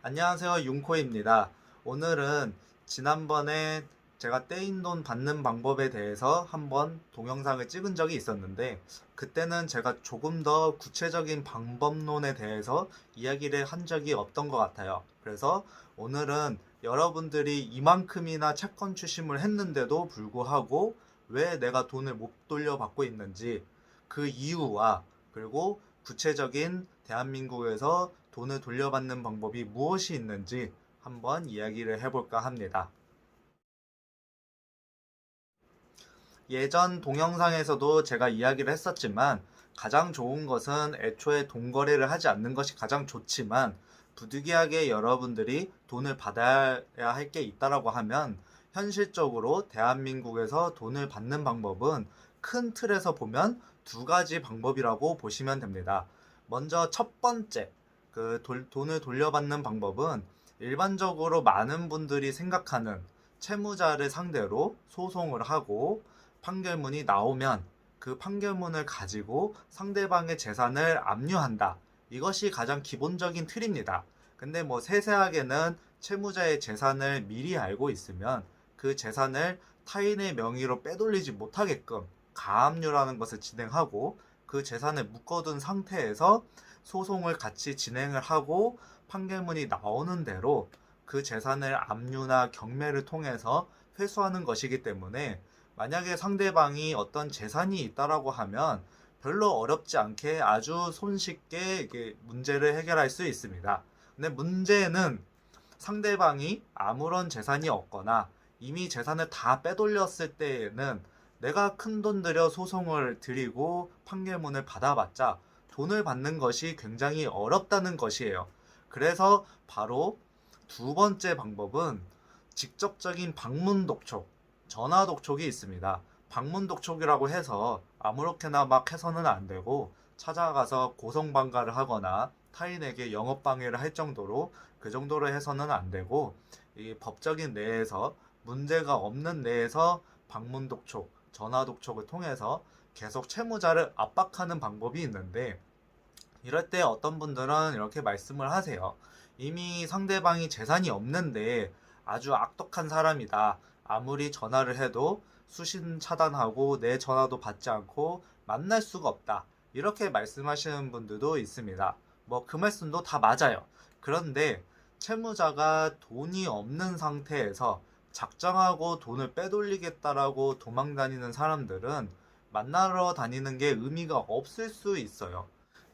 안녕하세요. 윤코입니다. 오늘은 지난번에 제가 떼인 돈 받는 방법에 대해서 한번 동영상을 찍은 적이 있었는데, 그때는 제가 조금 더 구체적인 방법론에 대해서 이야기를 한 적이 없던 것 같아요. 그래서 오늘은 여러분들이 이만큼이나 채권 추심을 했는데도 불구하고 왜 내가 돈을 못 돌려받고 있는지, 그 이유와 그리고 구체적인 대한민국에서 돈을 돌려받는 방법이 무엇이 있는지 한번 이야기를 해볼까 합니다. 예전 동영상에서도 제가 이야기를 했었지만, 가장 좋은 것은 애초에 돈 거래를 하지 않는 것이 가장 좋지만, 부득이하게 여러분들이 돈을 받아야 할 게 있다라고 하면, 현실적으로 대한민국에서 돈을 받는 방법은 큰 틀에서 보면 두 가지 방법이라고 보시면 됩니다. 먼저 첫 번째, 돈을 돌려받는 방법은 일반적으로 많은 분들이 생각하는 채무자를 상대로 소송을 하고 판결문이 나오면 그 판결문을 가지고 상대방의 재산을 압류한다. 이것이 가장 기본적인 틀입니다. 근데 뭐 세세하게는 채무자의 재산을 미리 알고 있으면 그 재산을 타인의 명의로 빼돌리지 못하게끔 가압류라는 것을 진행하고, 그 재산을 묶어둔 상태에서 소송을 같이 진행을 하고 판결문이 나오는 대로 그 재산을 압류나 경매를 통해서 회수하는 것이기 때문에, 만약에 상대방이 어떤 재산이 있다라고 하면 별로 어렵지 않게 아주 손쉽게 이게 문제를 해결할 수 있습니다. 근데 문제는 상대방이 아무런 재산이 없거나 이미 재산을 다 빼돌렸을 때에는 내가 큰돈 들여 소송을 드리고 판결문을 받아봤자 돈을 받는 것이 굉장히 어렵다는 것이에요. 그래서 바로 두 번째 방법은 직접적인 방문 독촉, 전화 독촉이 있습니다. 방문 독촉이라고 해서 아무렇게나 막 해서는 안 되고, 찾아가서 고성방가를 하거나 타인에게 영업방해를 할 정도로, 그 정도로 해서는 안 되고, 이 법적인 내에서 문제가 없는 내에서 방문 독촉, 전화 독촉을 통해서 계속 채무자를 압박하는 방법이 있는데, 이럴 때 어떤 분들은 이렇게 말씀을 하세요. 이미 상대방이 재산이 없는데 아주 악독한 사람이다. 아무리 전화를 해도 수신 차단하고 내 전화도 받지 않고 만날 수가 없다. 이렇게 말씀하시는 분들도 있습니다. 뭐 그 말씀도 다 맞아요. 그런데 채무자가 돈이 없는 상태에서 작정하고 돈을 빼돌리겠다라고 도망 다니는 사람들은 만나러 다니는 게 의미가 없을 수 있어요.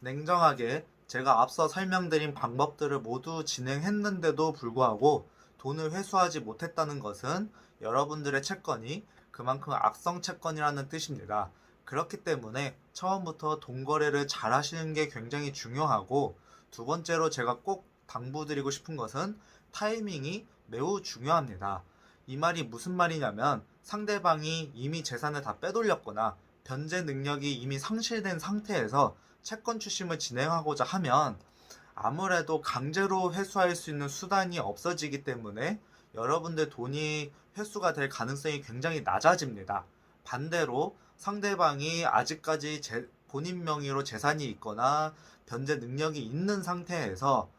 냉정하게 제가 앞서 설명드린 방법들을 모두 진행했는데도 불구하고 돈을 회수하지 못했다는 것은 여러분들의 채권이 그만큼 악성 채권이라는 뜻입니다. 그렇기 때문에 처음부터 돈 거래를 잘 하시는 게 굉장히 중요하고, 두 번째로 제가 꼭 당부드리고 싶은 것은 타이밍이 매우 중요합니다. 이 말이 무슨 말이냐면, 상대방이 이미 재산을 다 빼돌렸거나 변제 능력이 이미 상실된 상태에서 채권 추심을 진행하고자 하면 아무래도 강제로 회수할 수 있는 수단이 없어지기 때문에 여러분들 돈이 회수가 될 가능성이 굉장히 낮아집니다. 반대로 상대방이 아직까지 본인 명의로 재산이 있거나 변제 능력이 있는 상태에서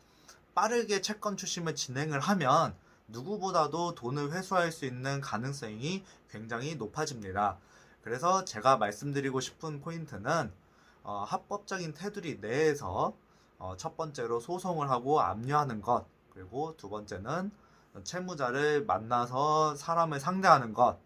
빠르게 채권 추심을 진행을 하면 누구보다도 돈을 회수할 수 있는 가능성이 굉장히 높아집니다. 그래서 제가 말씀드리고 싶은 포인트는 합법적인 테두리 내에서 첫 번째로 소송을 하고 압류하는 것, 그리고 두 번째는 채무자를 만나서 사람을 상대하는 것,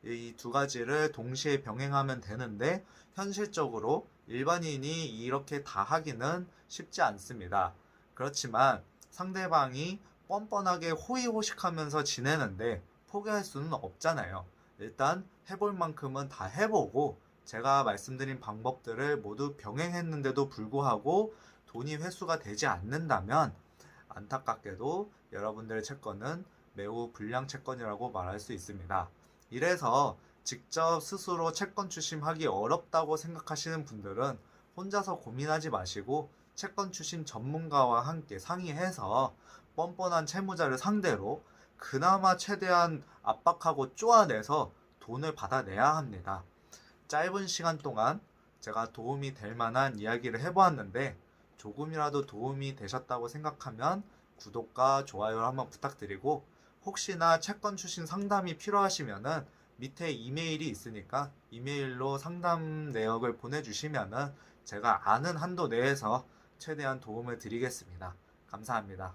이 두 가지를 동시에 병행하면 되는데, 현실적으로 일반인이 이렇게 다 하기는 쉽지 않습니다. 그렇지만 상대방이 뻔뻔하게 호의호식하면서 지내는데 포기할 수는 없잖아요. 일단 해볼 만큼은 다 해보고, 제가 말씀드린 방법들을 모두 병행했는데도 불구하고 돈이 회수가 되지 않는다면 안타깝게도 여러분들의 채권은 매우 불량 채권이라고 말할 수 있습니다. 이래서 직접 스스로 채권 추심하기 어렵다고 생각하시는 분들은 혼자서 고민하지 마시고 채권 추심 전문가와 함께 상의해서 뻔뻔한 채무자를 상대로 그나마 최대한 압박하고 쪼아내서 돈을 받아내야 합니다. 짧은 시간 동안 제가 도움이 될 만한 이야기를 해보았는데, 조금이라도 도움이 되셨다고 생각하면 구독과 좋아요를 한번 부탁드리고, 혹시나 채권 추신 상담이 필요하시면은 밑에 이메일이 있으니까 이메일로 상담 내역을 보내주시면은 제가 아는 한도 내에서 최대한 도움을 드리겠습니다. 감사합니다.